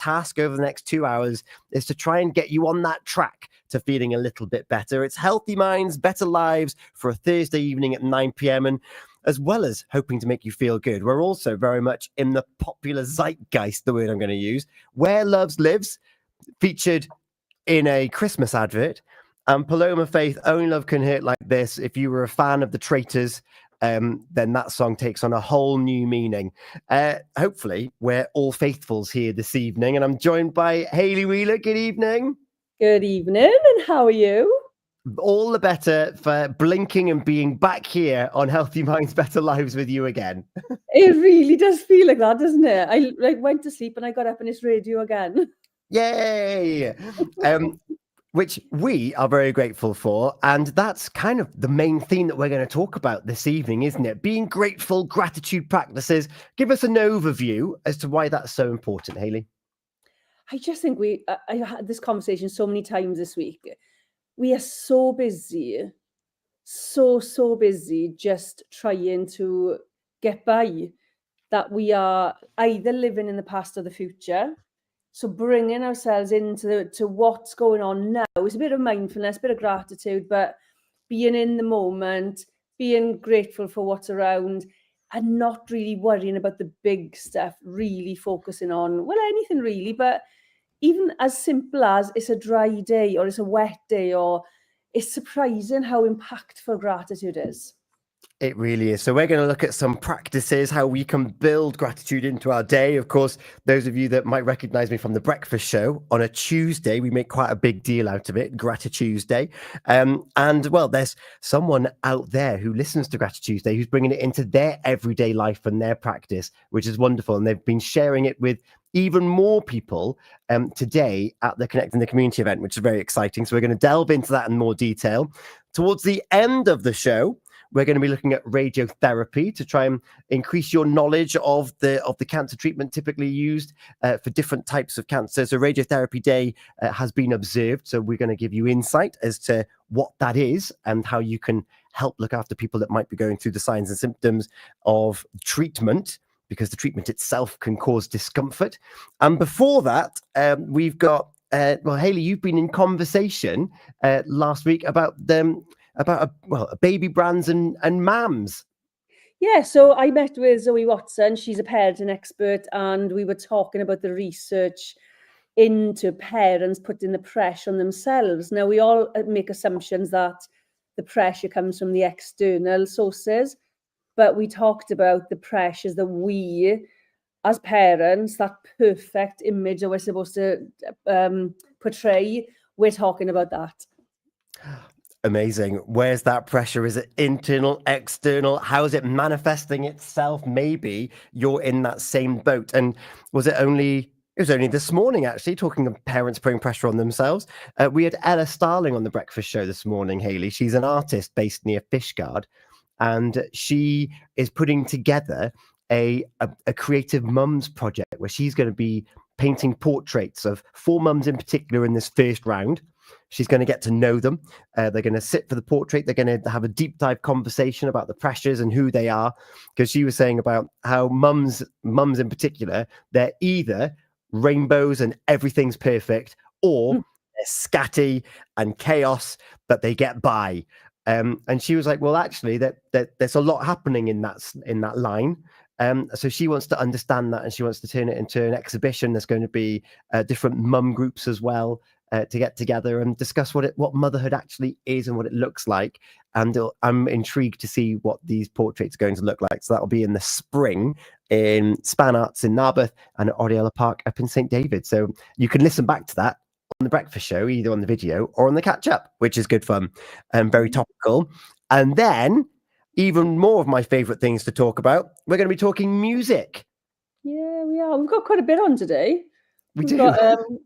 task over the next 2 hours is to try and get you on that track to feeling a little bit better. It's Healthy Minds, Better Lives for a Thursday evening at 9 p.m. And as well as hoping to make you feel good, we're also very much in the popular zeitgeist, the word I'm going to use, Where Love Lives, featured in a Christmas advert. Paloma Faith, Only Love Can Hurt Like This. If you were a fan of the Traitors, then that song takes on a whole new meaning. Hopefully, we're all faithfuls here this evening, and I'm joined by Hayley Wheeler. Good evening. Good evening, and how are you? All the better for blinking and being back here on Healthy Minds, Better Lives with you again. It really does feel like that, doesn't it? I went to sleep and I got up and it's radio again. Yay! Which we are very grateful for. And that's kind of the main theme that we're going to talk about this evening, isn't it? Being grateful, gratitude practices. Give us an overview as to why that's so important, Hayley. I just think I had this conversation so many times this week. We are so busy, so busy just trying to get by that we are either living in the past or the future. So bringing ourselves into what's going on now is a bit of mindfulness, a bit of gratitude, but being in the moment, being grateful for what's around, and not really worrying about the big stuff, really focusing on, well, anything really, but even as simple as it's a dry day or it's a wet day, or it's surprising how impactful gratitude is. It really is. So we're going to look at some practices, how we can build gratitude into our day. Of course, those of you that might recognize me from the breakfast show, on a Tuesday, we make quite a big deal out of it, Gratitude Tuesday. And well, there's someone out there who listens to Gratitude Tuesday who's bringing it into their everyday life and their practice, which is wonderful. And they've been sharing it with even more people today at the Connecting the Community event, which is very exciting. So we're going to delve into that in more detail. Towards the end of the show, we're going to be looking at radiotherapy to try and increase your knowledge of the cancer treatment typically used for different types of cancer. So Radiotherapy Day has been observed. So we're going to give you insight as to what that is and how you can help look after people that might be going through the signs and symptoms of treatment, because the treatment itself can cause discomfort. And before that, we've got, well, Hayley, you've been in conversation last week about baby brands and mams. Yeah, so I met with Zoe Watson. She's a parenting expert, and we were talking about the research into parents putting the pressure on themselves. Now, we all make assumptions that the pressure comes from the external sources, but we talked about the pressures that we, as parents, that perfect image that we're supposed to portray, we're talking about that. Amazing. Where's that pressure? Is it internal, external? How is it manifesting itself? Maybe you're in that same boat. And was it only this morning, actually, talking of parents putting pressure on themselves. We had Ella Starling on the breakfast show this morning, Hayley. She's an artist based near Fishguard, and she is putting together a creative mums project where she's going to be painting portraits of 4 mums in particular in this first round. She's going to get to know them. They're going to sit for the portrait. They're going to have a deep dive conversation about the pressures and who they are. Because she was saying about how mums in particular, they're either rainbows and everything's perfect, or they're scatty and chaos, but they get by. And she was like, well, actually, that there's a lot happening in that line. So she wants to understand that, and she wants to turn it into an exhibition. There's going to be different mum groups as well, to get together and discuss what motherhood actually is and what it looks like. And I'm intrigued to see what these portraits are going to look like. So that'll be in the spring in Span Arts in Narberth and at Oriella Park up in St. David. So you can listen back to that on the breakfast show, either on the video or on the catch up, which is good fun and very topical. And then even more of my favorite things to talk about, we're going to be talking music. Yeah, we are. We've got quite a bit on today. We do.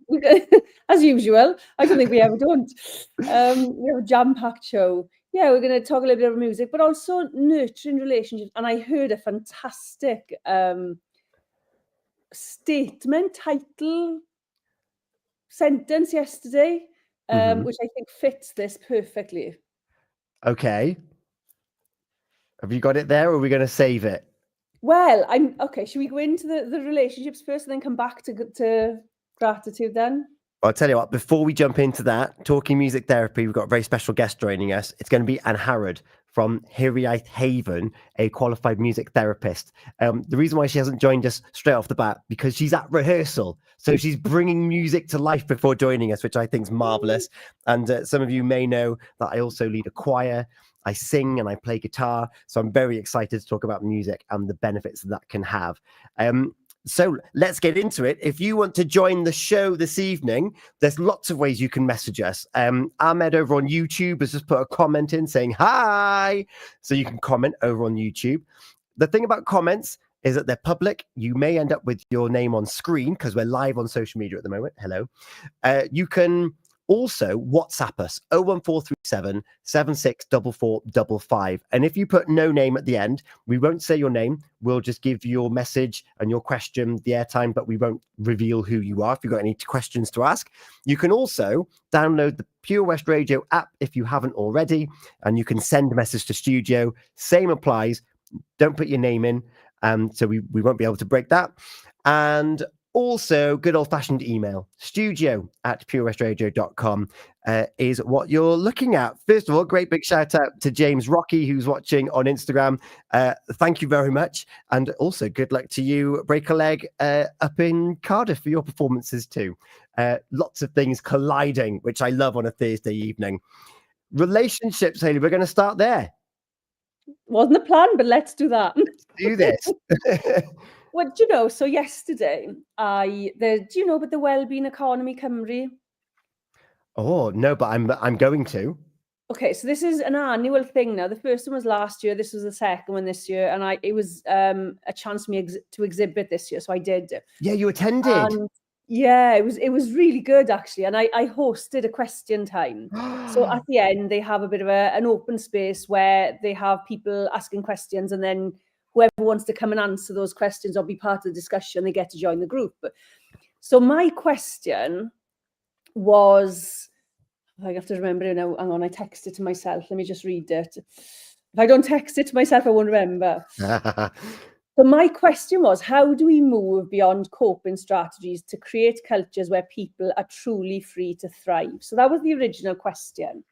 We've got, as usual. I don't think we ever don't. We have a jam-packed show. Yeah, we're going to talk a little bit about music, but also nurturing relationships. And I heard a fantastic statement, title, sentence yesterday, which I think fits this perfectly. Okay. Have you got it there, or are we going to save it? Well, okay. Should we go into the relationships first and then come back to gratitude then? I'll tell you what, before we jump into that, talking music therapy, we've got a very special guest joining us. It's going to be Anne Harrod from Hiriaeth Haven, a qualified music therapist. The reason why she hasn't joined us straight off the bat, because she's at rehearsal. So she's bringing music to life before joining us, which I think is marvelous. And some of you may know that I also lead a choir. I sing and I play guitar. So I'm very excited to talk about music and the benefits that can have. So let's get into it. If you want to join the show this evening, there's lots of ways you can message us. Ahmed over on YouTube has just put a comment in saying hi. So you can comment over on YouTube. The thing about comments is that they're public. You may end up with your name on screen because we're live on social media at the moment. Hello. You can also WhatsApp us 01437 764455. And if you put no name at the end, we won't say your name. We'll just give your message and your question the airtime, but we won't reveal who you are if you've got any questions to ask. You can also download the Pure West Radio app if you haven't already, and you can send a message to studio. Same applies. Don't put your name in, so we won't be able to break that. And also, good old-fashioned email, studio@purewestradio.com is what you're looking at. First of all, great big shout-out to James Rocky, who's watching on Instagram. Thank you very much. And also, good luck to you, Break a Leg, up in Cardiff for your performances too. Lots of things colliding, which I love on a Thursday evening. Relationships, Hayley, we're going to start there. Wasn't the plan, but let's do that. Let's do this. Well, do you know, so yesterday, do you know about the Wellbeing Economy Cymru? Oh, no, but I'm going to. Okay, so this is an annual thing now. The first one was last year. This was the second one this year. And it was a chance for me to exhibit this year. So I did. Yeah, you attended. And yeah, it was really good, actually. And I hosted a question time. So at the end, they have a bit of an open space where they have people asking questions, and then whoever wants to come and answer those questions or be part of the discussion, they get to join the group. So my question was, I have to remember it now. Hang on, I texted it to myself. Let me just read it. If I don't text it to myself, I won't remember. So my question was, how do we move beyond coping strategies to create cultures where people are truly free to thrive? So that was the original question.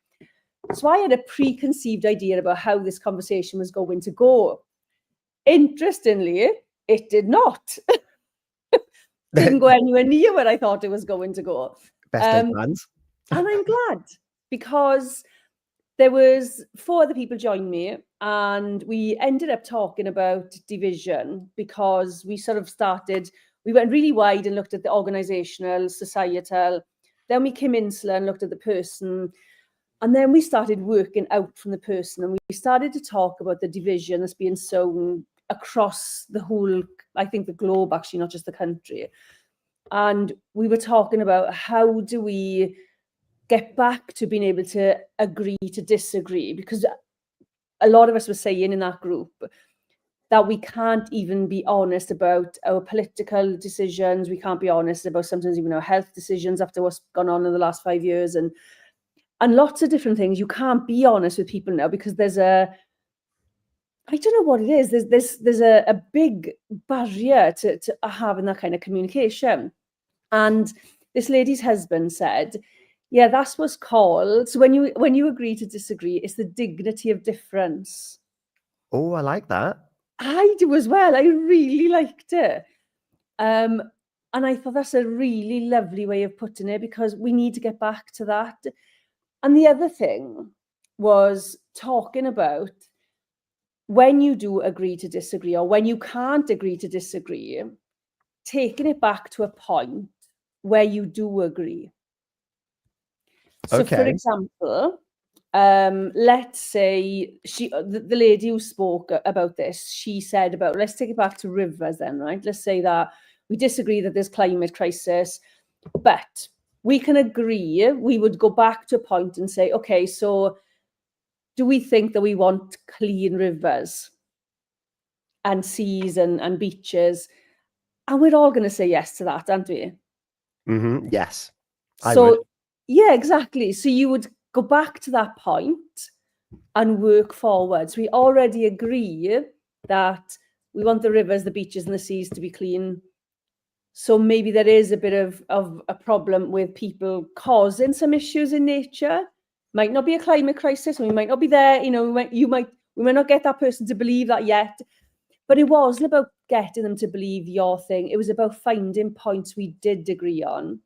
So I had a preconceived idea about how this conversation was going to go. Interestingly, it did not. Didn't go anywhere near where I thought it was going to go. Best of plans. And I'm glad, because there was 4 other people joined me, and we ended up talking about division, because we sort of we went really wide and looked at the organizational, societal, then we came insular and looked at the person, and then we started working out from the person, and we started to talk about the division that's being sown across the whole, I think, the globe, actually, not just the country. And we were talking about how do we get back to being able to agree to disagree, because a lot of us were saying in that group that we can't even be honest about our political decisions. We can't be honest about sometimes even our health decisions after what's gone on in the last 5 years, and lots of different things. You can't be honest with people now because there's I don't know what it is. There's a big barrier to having that kind of communication. And this lady's husband said, yeah, that's what's called. So when you agree to disagree, it's the dignity of difference. Oh, I like that. I do as well. I really liked it. And I thought that's a really lovely way of putting it, because we need to get back to that. And the other thing was talking about when you do agree to disagree, or when you can't agree to disagree, taking it back to a point where you do agree. So, Okay. for example, let's say the lady who spoke about this, she said about, let's take it back to rivers then, right? Let's say that we disagree that there's climate crisis, but we can agree, we would go back to a point and say, okay, so do we think that we want clean rivers and seas and beaches? And we're all going to say yes to that, aren't we? Mm-hmm. Yes. So, yeah, exactly. So you would go back to that point and work forwards. We already agree that we want the rivers, the beaches and the seas to be clean. So maybe there is a bit of a problem with people causing some issues in nature. Might not be a climate crisis, and we might not be there. We might not get that person to believe that yet. But it wasn't about getting them to believe your thing. It was about finding points we did agree on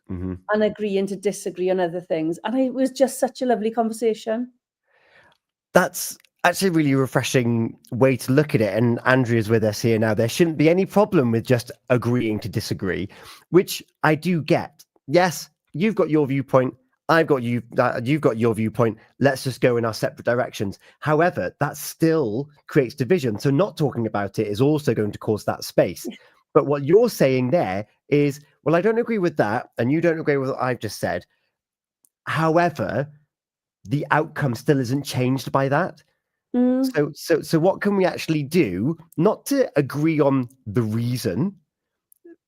and agreeing to disagree on other things. And it was just such a lovely conversation. That's actually a really refreshing way to look at it. And Andrea's with us here now. There shouldn't be any problem with just agreeing to disagree, which I do get. Yes, you've got your viewpoint. You've got your viewpoint. Let's just go in our separate directions. However, that still creates division. So not talking about it is also going to cause that space. But what you're saying there is, well, I don't agree with that, and you don't agree with what I've just said. However, the outcome still isn't changed by that. So what can we actually do? Not to agree on the reason,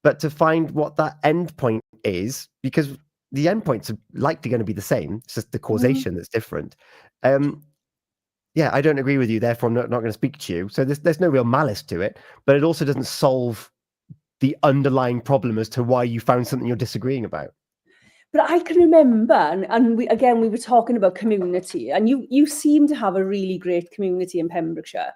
but to find what that end point is, because the end points are likely going to be the same. It's just the causation that's different. Yeah, I don't agree with you, therefore I'm not going to speak to you. So there's no real malice to it, but it also doesn't solve the underlying problem as to why you found something you're disagreeing about. But I can remember, and we were talking about community, and you seem to have a really great community in Pembrokeshire.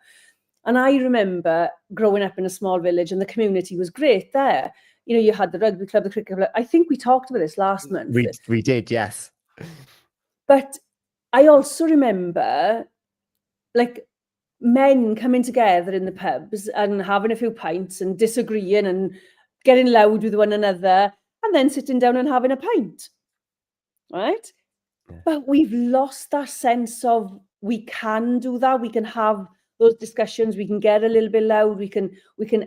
And I remember growing up in a small village, and the community was great there. You had the rugby club, the cricket club. I think we talked about this last month. We did, yes. But I also remember, like, men coming together in the pubs and having a few pints and disagreeing and getting loud with one another, and then sitting down and having a pint, right? Yeah. But we've lost that sense of we can do that. We can have those discussions. We can get a little bit loud. We can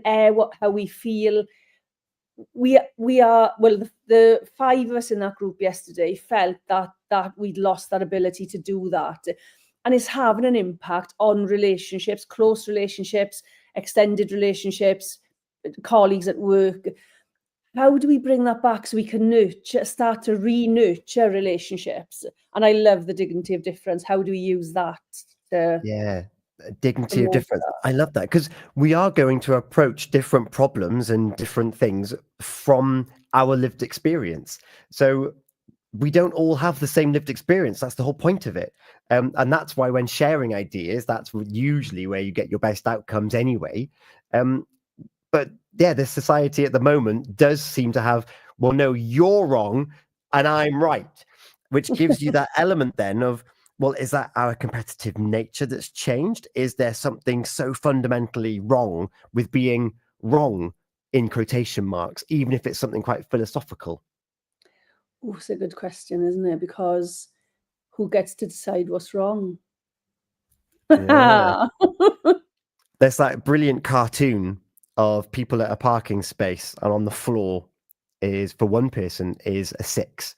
air how we feel. We are, well, the five of us in that group yesterday felt that we'd lost that ability to do that. And it's having an impact on relationships, close relationships, extended relationships, colleagues at work. How do we bring that back so we can start to re-nurture relationships? And I love the dignity of difference. How do we use that? Dignity of difference. I love that, because we are going to approach different problems and different things from our lived experience. So we don't all have the same lived experience. That's the whole point of it. And that's why when sharing ideas, that's usually where you get your best outcomes anyway. But yeah, this society at the moment does seem to have, well, no, you're wrong and I'm right, which gives you that element then of, well, is that our competitive nature that's changed? Is there something so fundamentally wrong with being wrong, in quotation marks, even if it's something quite philosophical? Oh, it's a good question, isn't it? Because who gets to decide what's wrong? Yeah. There's that brilliant cartoon of people at a parking space, and on the floor is, for one person, is a 6.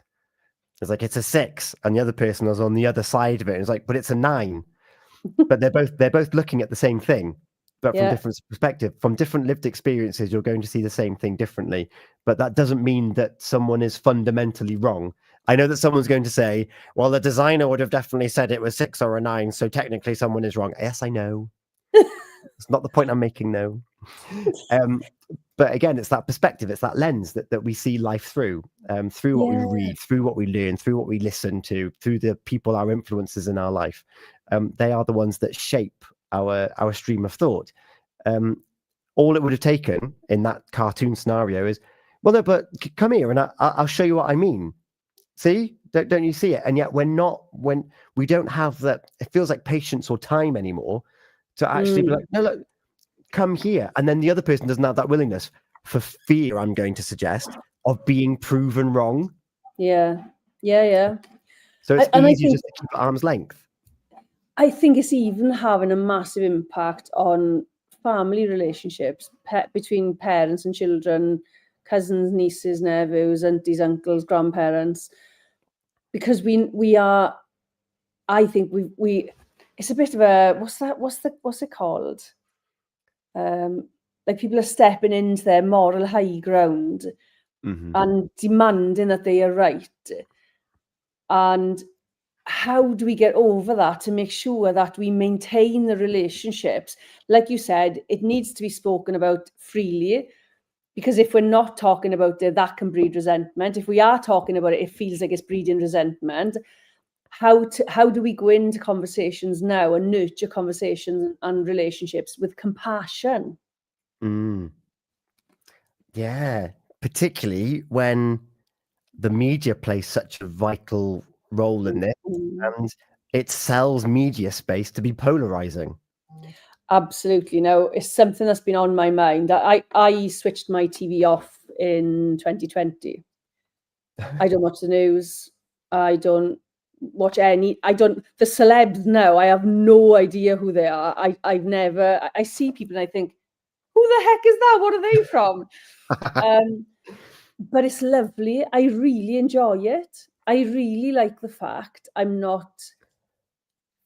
It's like, it's a 6, and the other person is on the other side of it, and it's like, but it's a 9. But they're both looking at the same thing, but from different perspective, from different lived experiences, you're going to see the same thing differently. But that doesn't mean that someone is fundamentally wrong. I know that someone's going to say, well, the designer would have definitely said it was 6 or a 9, so technically someone is wrong. Yes, I know. It's not the point I'm making, no. But again, it's that perspective, it's that lens that we see life through, through what we read, through what we learn, through what we listen to, through the people, our influences in our life. They are the ones that shape our stream of thought. All it would have taken in that cartoon scenario is, well, no, but come here and I'll show you what I mean. See, don't you see it? And yet when we don't have that, it feels like patience or time anymore to actually be like, no, look, come here. And then the other person doesn't have that willingness, for fear, I'm going to suggest, of being proven wrong. Yeah. So it's easier just to keep at arm's length. I think it's even having a massive impact on family relationships between parents and children, cousins, nieces, nephews, aunties, uncles, grandparents, because we are, I think we it's a bit of a, what's it called? Like, people are stepping into their moral high ground and demanding that they are right. And how do we get over that to make sure that we maintain the relationships? Like you said, it needs to be spoken about freely. Because if we're not talking about it, that can breed resentment. If we are talking about it, it feels like it's breeding resentment. How do we go into conversations now and nurture conversations and relationships with compassion? Yeah, particularly when the media plays such a vital role in this, Mm. and it sells media space to be polarizing. Absolutely. No, it's something that's been on my mind. I switched my TV off in 2020. I don't watch the news. I don't watch the celebs now. I have no idea who they are. I see people and I think, who the heck is that? What are they from? But it's lovely. I really enjoy it. I really like the fact I'm not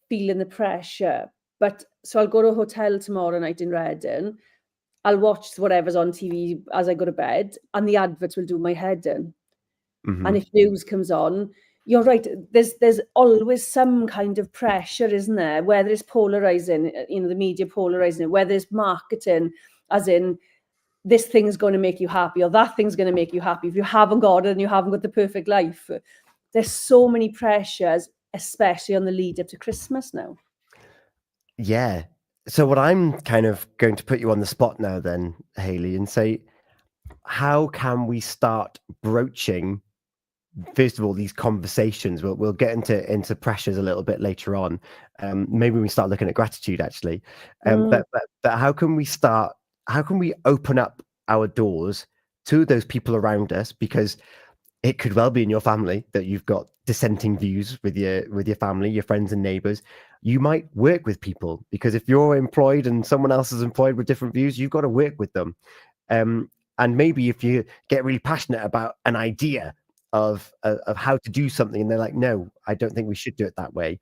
feeling the pressure. But so I'll go to a hotel tomorrow night in Reading. I'll watch whatever's on TV as I go to bed, and the adverts will do my head in. And if news comes on, you're right. There's always some kind of pressure, isn't there? Whether it's polarizing, the media polarizing it, whether it's marketing, as in this thing's going to make you happy or that thing's going to make you happy. If you haven't got it and you haven't got the perfect life, there's so many pressures, especially on the lead up to Christmas now. Yeah. So what I'm kind of going to put you on the spot now then, Hayley, and say, how can we start broaching, first of all, these conversations? We'll get into pressures a little bit later on. Maybe we start looking at gratitude actually. But how can we open up our doors to those people around us? Because it could well be in your family that you've got dissenting views with your family, your friends and neighbors. You might work with people, because if you're employed and someone else is employed with different views, you've got to work with them. And maybe if you get really passionate about an idea of how to do something, and they're like, no, I don't think we should do it that way.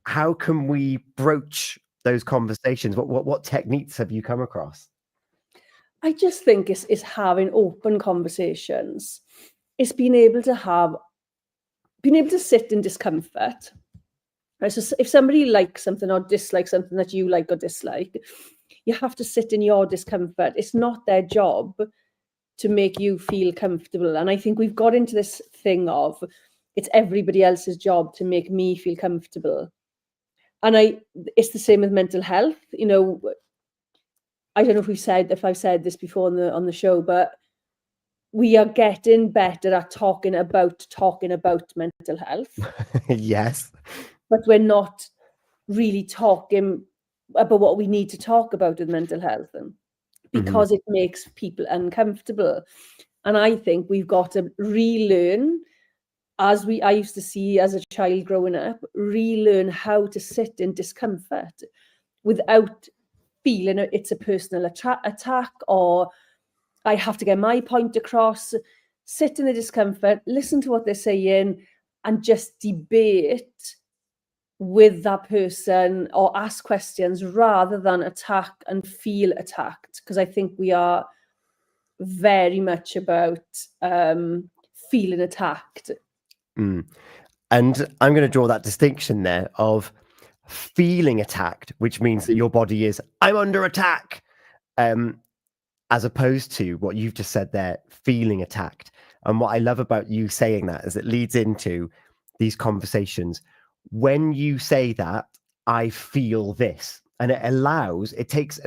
How can we broach those conversations? What techniques have you come across? I just think it's having open conversations. It's being able to sit in discomfort. Right? So if somebody likes something or dislikes something that you like or dislike, you have to sit in your discomfort. It's not their job to make you feel comfortable. And I think we've got into this thing of it's everybody else's job to make me feel comfortable. And it's the same with mental health. I don't know if I've said this before on the show, but we are getting better at talking about mental health. Yes. But we're not really talking about what we need to talk about with mental health, because it makes people uncomfortable. And I think we've got to relearn, I used to see as a child growing up, relearn how to sit in discomfort without feeling it's a personal attack or I have to get my point across. Sit in the discomfort, listen to what they're saying, and just debate with that person or ask questions rather than attack and feel attacked. Because I think we are very much about feeling attacked. And I'm going to draw that distinction there of feeling attacked, which means that your body is, I'm under attack, as opposed to what you've just said there, feeling attacked. And what I love about you saying that is it leads into these conversations. When you say that, I feel this, and it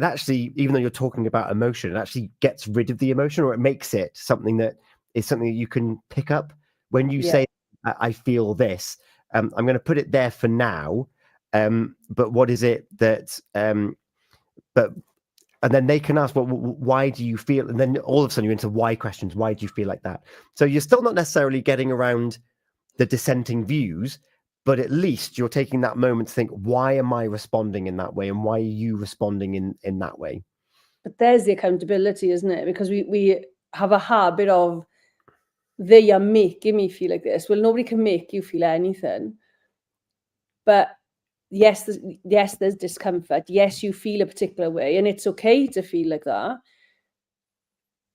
actually, even though you're talking about emotion, it actually gets rid of the emotion, or it makes it something that you can pick up. When you say, I feel this, I'm going to put it there for now. But what is it that, and then they can ask, well, why do you feel? And then all of a sudden you're into why questions. Why do you feel like that? So you're still not necessarily getting around the dissenting views, but at least you're taking that moment to think, why am I responding in that way? And why are you responding in that way? But there's the accountability, isn't it? Because we have a habit of, they are making me feel like this. Well, nobody can make you feel anything. But yes, there's discomfort. Yes, you feel a particular way, and it's okay to feel like that.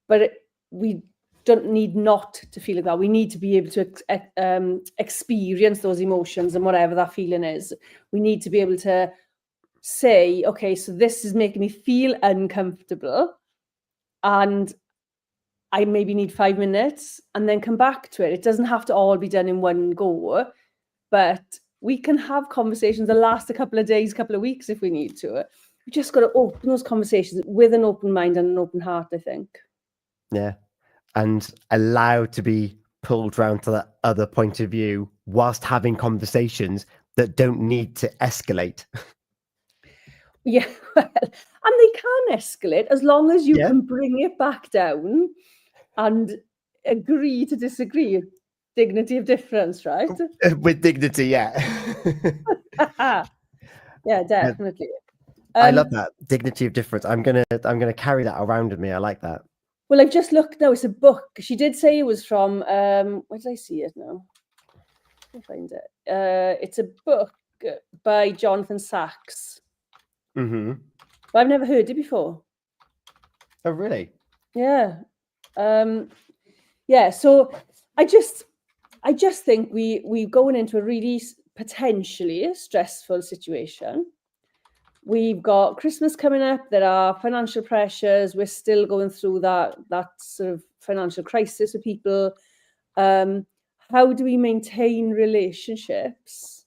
But we don't need not to feel like that. We need to be able to experience those emotions and whatever that feeling is. We need to be able to say, okay, so this is making me feel uncomfortable. and I maybe need 5 minutes and then come back to it. It doesn't have to all be done in one go, but we can have conversations that last a couple of days, couple of weeks if we need to. We just got to open those conversations with an open mind and an open heart, I think. Yeah. And allow to be pulled round to that other point of view whilst having conversations that don't need to escalate. Yeah, well, and they can escalate as long as you Yeah. can bring it back down and agree to disagree. Dignity of difference, right? With dignity, yeah. Yeah, definitely. I love that. Dignity of difference. I'm gonna carry that around with me. I like that. Well, I've just looked now. It's a book. She did say it was from where did I see it now? I'll find it. It's a book by Jonathan Sachs. Mm-hmm. But I've never heard it before. Oh, really? Yeah. Yeah, so I just think we're going into a really potentially stressful situation. We've got Christmas coming up. There are financial pressures. We're still going through that sort of financial crisis with people. How do we maintain relationships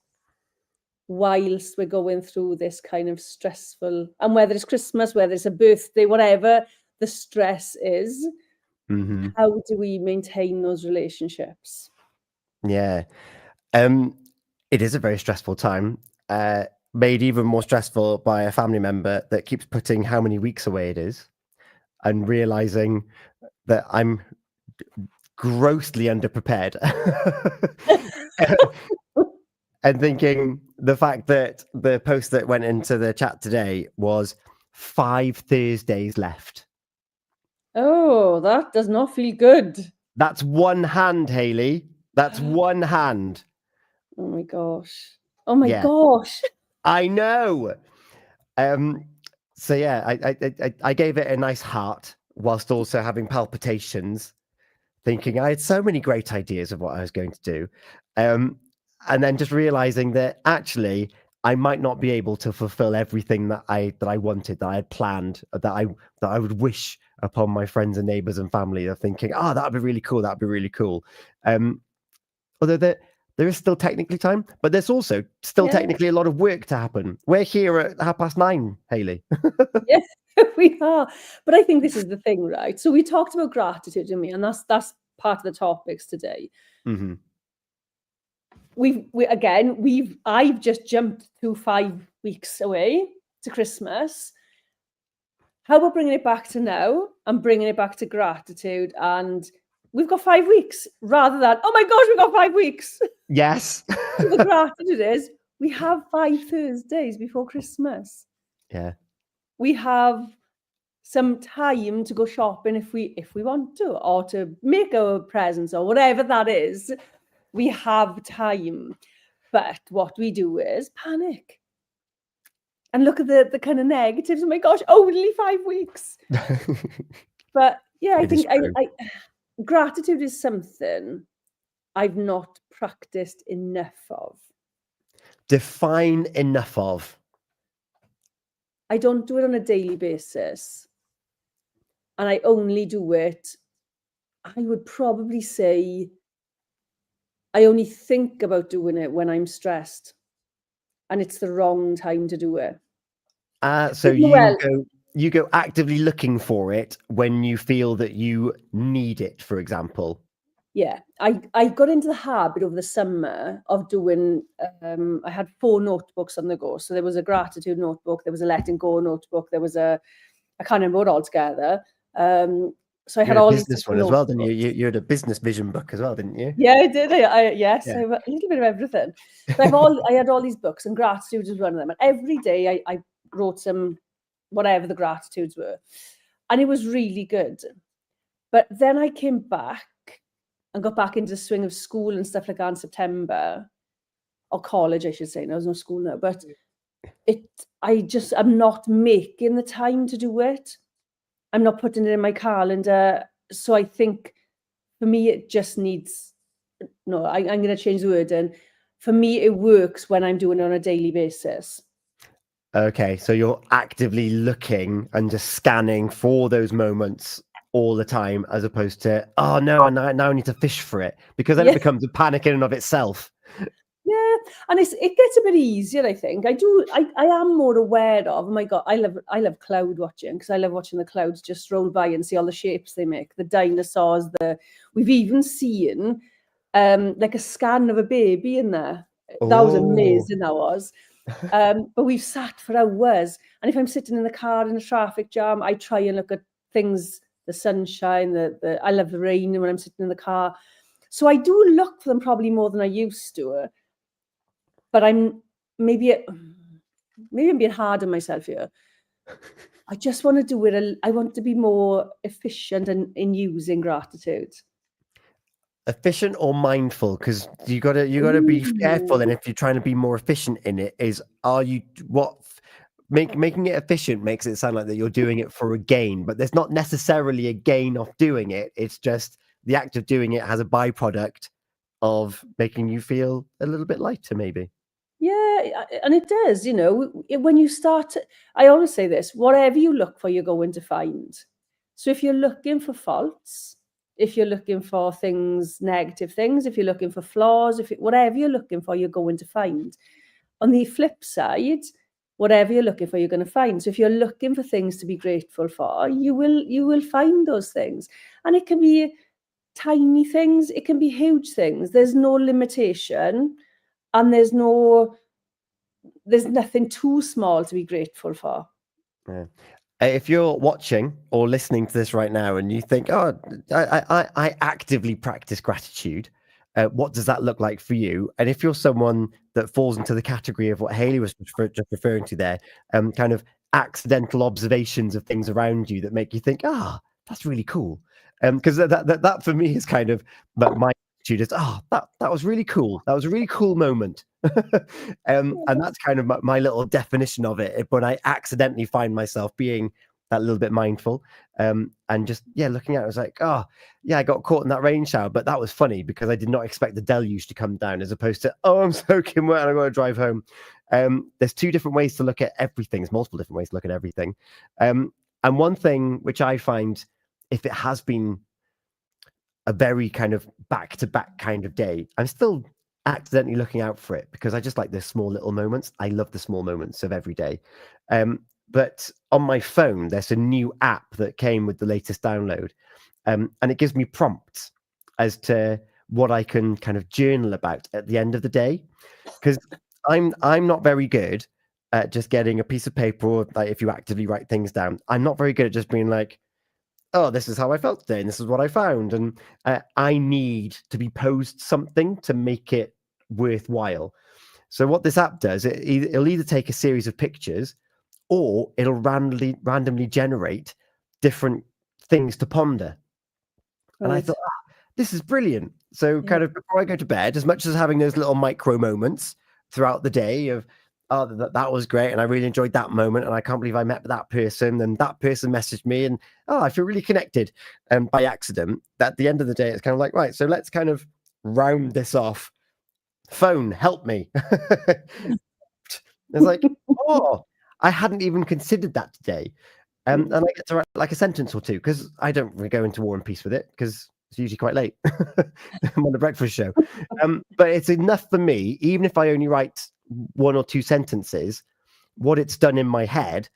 whilst we're going through this kind of stressful, and whether it's Christmas, whether it's a birthday, whatever the stress is, Mm-hmm. how do we maintain those relationships? Yeah. It is a very stressful time. Made even more stressful by a family member that keeps putting how many weeks away it is, and realizing that I'm grossly underprepared. And thinking the fact that the post that went into the chat today was 5 Thursdays left. Oh, that does not feel good. That's one hand, Hayley. That's one hand. Oh my gosh. Oh my Yeah. gosh. I know. So yeah, I gave it a nice heart whilst also having palpitations, thinking I had so many great ideas of what I was going to do. And then just realizing that actually I might not be able to fulfill everything that I wanted, that I had planned, that I would wish upon my friends and neighbors and family. Of thinking, oh, that'd be really cool. That'd be really cool. Although there is still technically time, but there's also still technically a lot of work to happen. We're here at 9:30, Hayley. Yes, we are. But I think this is the thing, right? So we talked about gratitude, didn't we? And that's part of the topics today. Mm-hmm. I've just jumped to 5 weeks away to Christmas. How about bringing it back to now and bringing it back to gratitude? And we've got 5 weeks rather than, oh my gosh, we've got 5 weeks. Yes. The gratitude is we have 5 Thursdays before Christmas. Yeah. We have some time to go shopping if we want to, or to make our presents or whatever that is. We have time. But what we do is panic and look at the kind of negatives. Oh my gosh, only 5 weeks. But yeah, I think gratitude is something I've not practiced enough of. Define enough of. I don't do it on a daily basis. And I only do it, I would probably say, I only think about doing it when I'm stressed. And it's the wrong time to do it. So you go actively looking for it when you feel that you need it, for example. Yeah, I got into the habit over the summer of doing, I had 4 notebooks on the go. So there was a gratitude notebook, there was a letting go notebook, there was I can't remember what altogether. So I had all these business one as well, didn't you? You had a business vision book as well, didn't you? Yeah, I did. Yes, Yeah. I have a little bit of everything. So I had all these books, and gratitude was one of them. And every day I wrote some, whatever the gratitudes were, and it was really good. But then I came back and got back into the swing of school and stuff like that in September, or college, I should say. No, there's no school now, but I'm not making the time to do it. I'm not putting it in my calendar. So I think for me, it just needs, no, I'm going to change the word. And for me, it works when I'm doing it on a daily basis. Okay, so you're actively looking and just scanning for those moments all the time, as opposed to, oh no, now I need to fish for it, because then it Yeah. becomes a panic in and of itself. Yeah, and it gets a bit easier, I think. I am more aware of, oh my God, I love cloud watching, because I love watching the clouds just roll by and see all the shapes they make, the dinosaurs, we've even seen like a scan of a baby in there. That was Oh, amazing, that was. But we've sat for hours, and if I'm sitting in the car in a traffic jam, I try and look at things, the sunshine, I love the rain when I'm sitting in the car. So I do look for them probably more than I used to. But maybe I'm being hard on myself here. I just want to do it. I want to be more efficient in using gratitude. efficient or mindful? Because you gotta be careful. And Ooh. if you're trying to be more efficient in it, are you what making it efficient makes it sound like that you're doing it for a gain, but there's not necessarily a gain of doing it. It's just the act of doing it has a byproduct of making you feel a little bit lighter, maybe. Yeah, and it does, when you start, I always say this, whatever you look for, you're going to find. So if you're looking for faults, if you're looking for things, negative things, if you're looking for flaws, whatever you're looking for, you're going to find. On the flip side, whatever you're looking for, you're going to find. So if you're looking for things to be grateful for, you will find those things. And it can be tiny things, it can be huge things. There's no limitation, and there's nothing too small to be grateful for. Yeah. If you're watching or listening to this right now and you think, "Oh, I actively practice gratitude," what does that look like for you? And if you're someone that falls into the category of what Haley was just referring to there, kind of accidental observations of things around you that make you think, "Ah, that's really cool," because that for me is kind of my attitude is, "Oh, that was really cool. That was a really cool moment." And that's kind of my little definition of it. When I accidentally find myself being that little bit mindful, and just looking at it, I was like, oh yeah, I got caught in that rain shower, but that was funny because I did not expect the deluge to come down, as opposed to, oh, I'm soaking wet and I'm going to drive home. There's two different ways to look at everything. There's multiple different ways to look at everything. And one thing which I find, if it has been a very kind of back to back kind of day, I'm still accidentally looking out for it, because I just like the small little moments. I love the small moments of every day. But on my phone, there's a new app that came with the latest download, and it gives me prompts as to what I can kind of journal about at the end of the day, because I'm not very good at just getting a piece of paper, or like if you actively write things down. I'm not very good at just being like, oh, this is how I felt today, and this is what I found. And I need to be posed something to make it worthwhile. So what this app does, it'll either take a series of pictures, or it'll randomly generate different things to ponder. And I Right. thought, this is brilliant. So Yeah. kind of before I go to bed, as much as having those little micro moments throughout the day of, oh, that was great, and I really enjoyed that moment, and I can't believe I met that person, and that person messaged me, and oh, I feel really connected, by accident. At the end of the day, it's kind of like, right, so let's kind of round this off. Phone, help me. It's like, oh, I hadn't even considered that today. And I get to write like a sentence or two, because I don't really go into War and Peace with it, because it's usually quite late. I'm on the breakfast show. But it's enough for me, even if I only write one or two sentences. What it's done in my head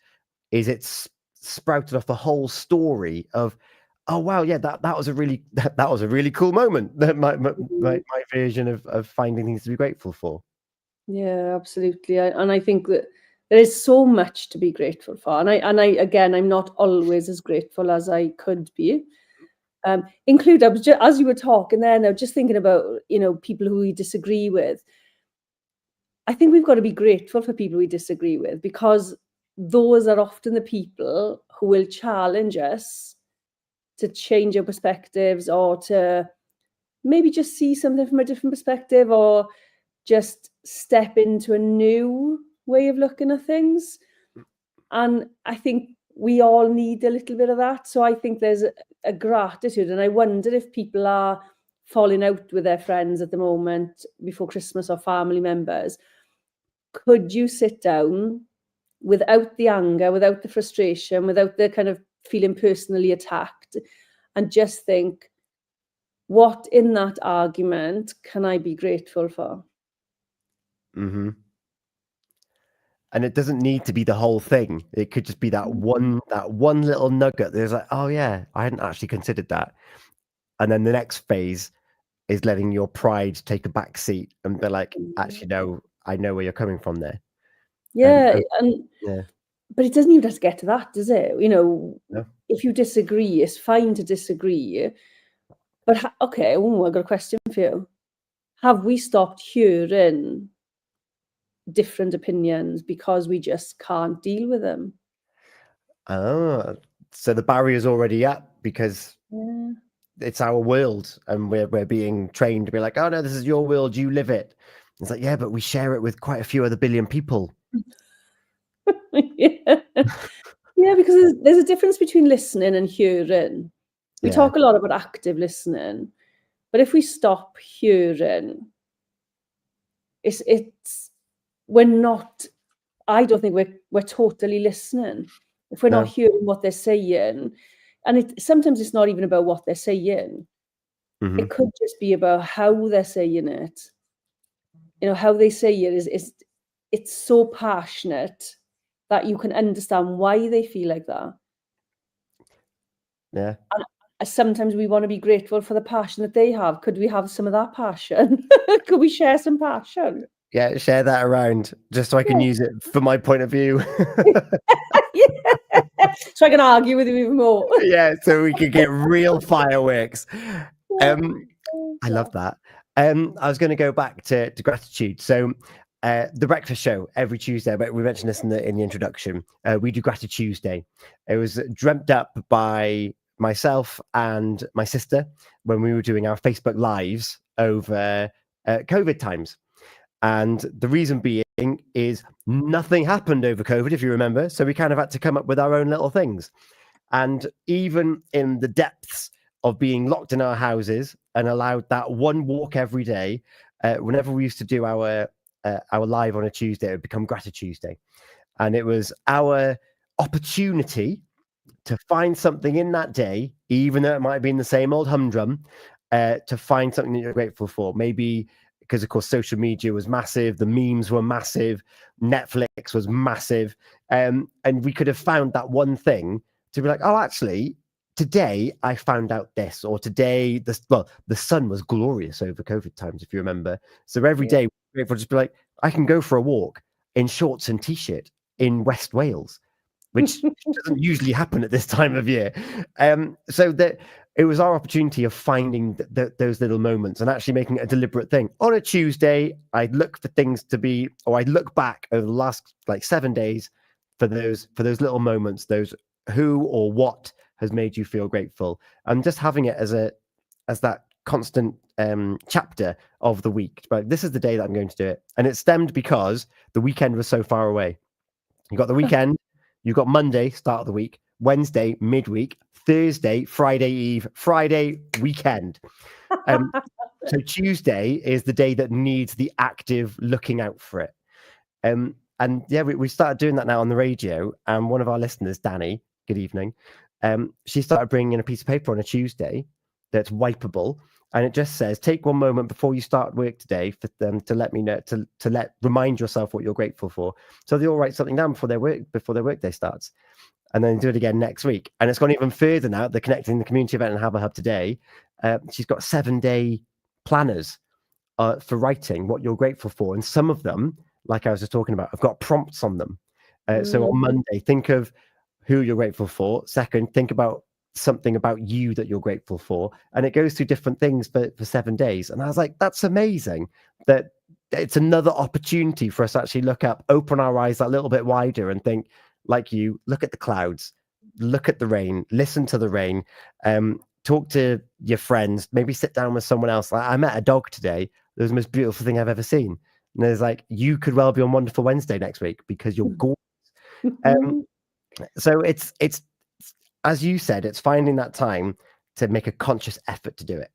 is it's sprouted off a whole story of, oh wow, yeah, that was a really that was a really cool moment. My version of finding things to be grateful for. Yeah, absolutely. And I think that there is so much to be grateful for. And I again, I'm not always as grateful as I could be. I was just, as you were talking there, now just thinking about, people who we disagree with. I think we've got to be grateful for people we disagree with, because those are often the people who will challenge us to change our perspectives, or to maybe just see something from a different perspective, or just step into a new way of looking at things. And I think we all need a little bit of that. So I think there's a gratitude. And I wonder if people are falling out with their friends at the moment before Christmas, or family members. Could you sit down without the anger, without the frustration, without the kind of feeling personally attacked, and just think, what in that argument can I be grateful for? Mm-hmm. And it doesn't need to be the whole thing. It could just be that one little nugget. There's like, oh yeah, I hadn't actually considered that. And then the next phase is letting your pride take a back seat and be like, actually, no, I know where you're coming from there. Yeah, And yeah, but it doesn't even have to get to that, does it? You know, no. if you disagree, it's fine to disagree. But okay, I've got a question for you. Have we stopped hearing different opinions because we just can't deal with them? Oh, so the barrier's already up because Yeah. it's our world, and we're being trained to be like, oh no, this is your world, you live it. It's like, yeah, but we share it with quite a few other billion people. Yeah. Yeah, because there's a difference between listening and hearing. We Yeah, talk a lot about active listening, but if we stop hearing, it's we're not. I don't think we're totally listening if we're not no. hearing what they're saying, and sometimes it's not even about what they're saying. Hmm. It could just be about how they're saying it. You know, how they say it is it's so passionate that you can understand why they feel like that. Yeah. And sometimes we want to be grateful for the passion that they have. Could we have some of that passion? Could we share some passion? Yeah, share that around just so I can Yeah. use it for my point of view. Yeah. So I can argue with you even more. Yeah, so we could get real fireworks. I love that. I was going to go back to gratitude. So, the breakfast show every Tuesday. But we mentioned this in the introduction. We do Gratitude Tuesday. It was dreamt up by myself and my sister when we were doing our Facebook lives over COVID times. And the reason being is nothing happened over COVID, if you remember. So we kind of had to come up with our own little things. And even in the depths of being locked in our houses and allowed that one walk every day, whenever we used to do our live on a Tuesday, it would become Gratitude Tuesday, and it was our opportunity to find something in that day, even though it might be in the same old humdrum, to find something that you're grateful for. Maybe because, of course, social media was massive, the memes were massive, Netflix was massive, and we could have found that one thing to be like, oh, actually, today I found out this, or today the sun was glorious over COVID times, if you remember. So every Yeah. day, we're grateful to just be like, I can go for a walk in shorts and t-shirt in West Wales, which doesn't usually happen at this time of year. So that it was our opportunity of finding those little moments and actually making it a deliberate thing. On a Tuesday, I'd look for things to be, or I'd look back over the last like 7 days for those little moments, those who or what has made you feel grateful, and just having it as that constant chapter of the week. But this is the day that I'm going to do it, and it stemmed because the weekend was so far away. You got the weekend, you got Monday, start of the week, Wednesday, midweek, Thursday, Friday Eve, Friday, weekend. So Tuesday is the day that needs the active looking out for it. And yeah, we started doing that now on the radio. And one of our listeners, Danny, good evening, she started bringing in a piece of paper on a Tuesday that's wipeable, and it just says, take one moment before you start work today for them to let me know, to remind yourself what you're grateful for. So they all write something down before their workday starts, and then do it again next week. And it's gone even further now. They're connecting the community event and Have a Hub today. She's got 7-day planners for writing what you're grateful for, and some of them, like I was just talking about, I've got prompts on them. So on Monday, think of who you're grateful for. Second, think about something about you that you're grateful for, and it goes through different things for 7 days. And I was like, that's amazing that it's another opportunity for us to actually look up, open our eyes a little bit wider, and think like you, look at the clouds, look at the rain, listen to the rain, talk to your friends, maybe sit down with someone else. I met a dog today. It was the most beautiful thing I've ever seen. And there's like, you could well be on Wonderful Wednesday next week because you're gorgeous. So it's as you said, it's finding that time to make a conscious effort to do it.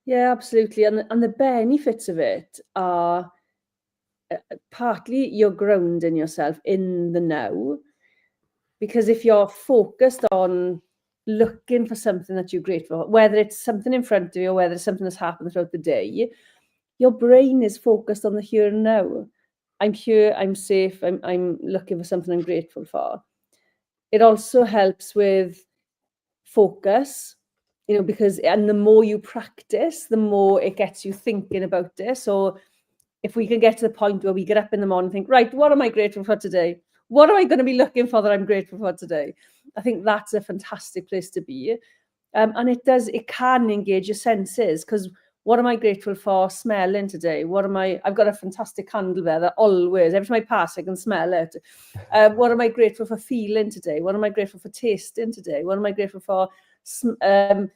Yeah, absolutely. And the benefits of it are partly you're grounding yourself in the now, because if you're focused on looking for something that you're grateful for, whether it's something in front of you or whether it's something that's happened throughout the day, your brain is focused on the here and now. I'm here, I'm safe, I'm looking for something I'm grateful for. It also helps with focus, because, and the more you practice, the more it gets you thinking about it. So if we can get to the point where we get up in the morning and think, right, what am I grateful for today? What am I going to be looking for that I'm grateful for today? I think that's a fantastic place to be. And it can engage your senses, because what am I grateful for smelling today? I've got a fantastic candle there that always, every time I pass, I can smell it. What am I grateful for feeling today? What am I grateful for tasting today? What am I grateful for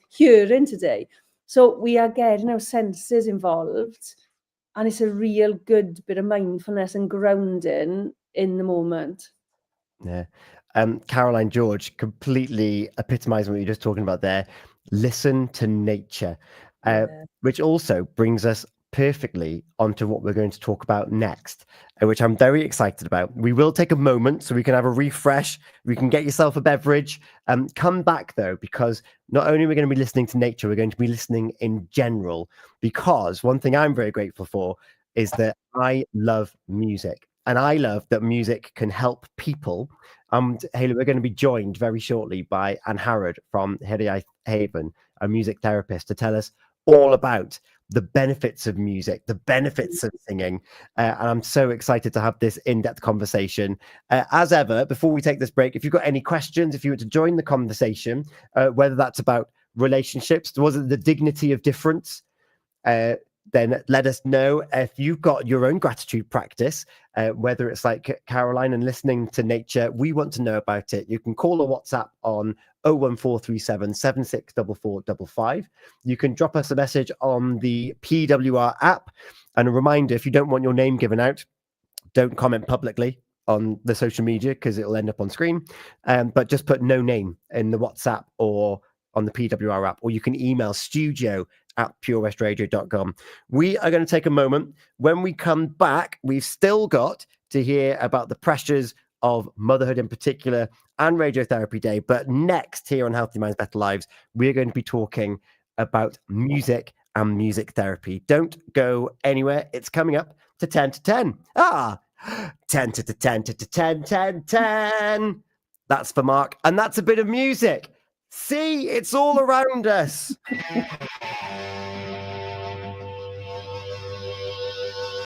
hearing today? So we are getting our senses involved, and it's a real good bit of mindfulness and grounding in the moment. Yeah. Caroline, George, completely epitomising what you're just talking about there. Listen to nature, which also brings us perfectly onto what we're going to talk about next, which I'm very excited about. We will take a moment so we can have a refresh. We can get yourself a beverage. Come back, though, because not only are we going to be listening to nature, we're going to be listening in general, because one thing I'm very grateful for is that I love music. And I love that music can help people. Haley, we're going to be joined very shortly by Anne Harrod from Heriaeth Haven, a music therapist, to tell us all about the benefits of music, the benefits of singing. And I'm so excited to have this in-depth conversation. As ever, before we take this break, if you've got any questions, if you were to join the conversation, whether that's about relationships, was it the dignity of difference? Then let us know if you've got your own gratitude practice, whether it's like Caroline and listening to nature. We want to know about it. You can call or WhatsApp on 01437 764455. You can drop us a message on the PWR app. And a reminder, if you don't want your name given out, don't comment publicly on the social media because it'll end up on screen. But just put no name in the WhatsApp or on the PWR app, or you can email studio@purewestradio.com. We are going to take a moment. When we come back, we've still got to hear about the pressures of motherhood in particular and Radiotherapy Day. But next, here on Healthy Minds, Better Lives, we're going to be talking about music and music therapy. Don't go anywhere. It's coming up to 10 to 10. 10 to 10 to 10, 10, 10. That's for Mark. And that's a bit of music. See, it's all around us.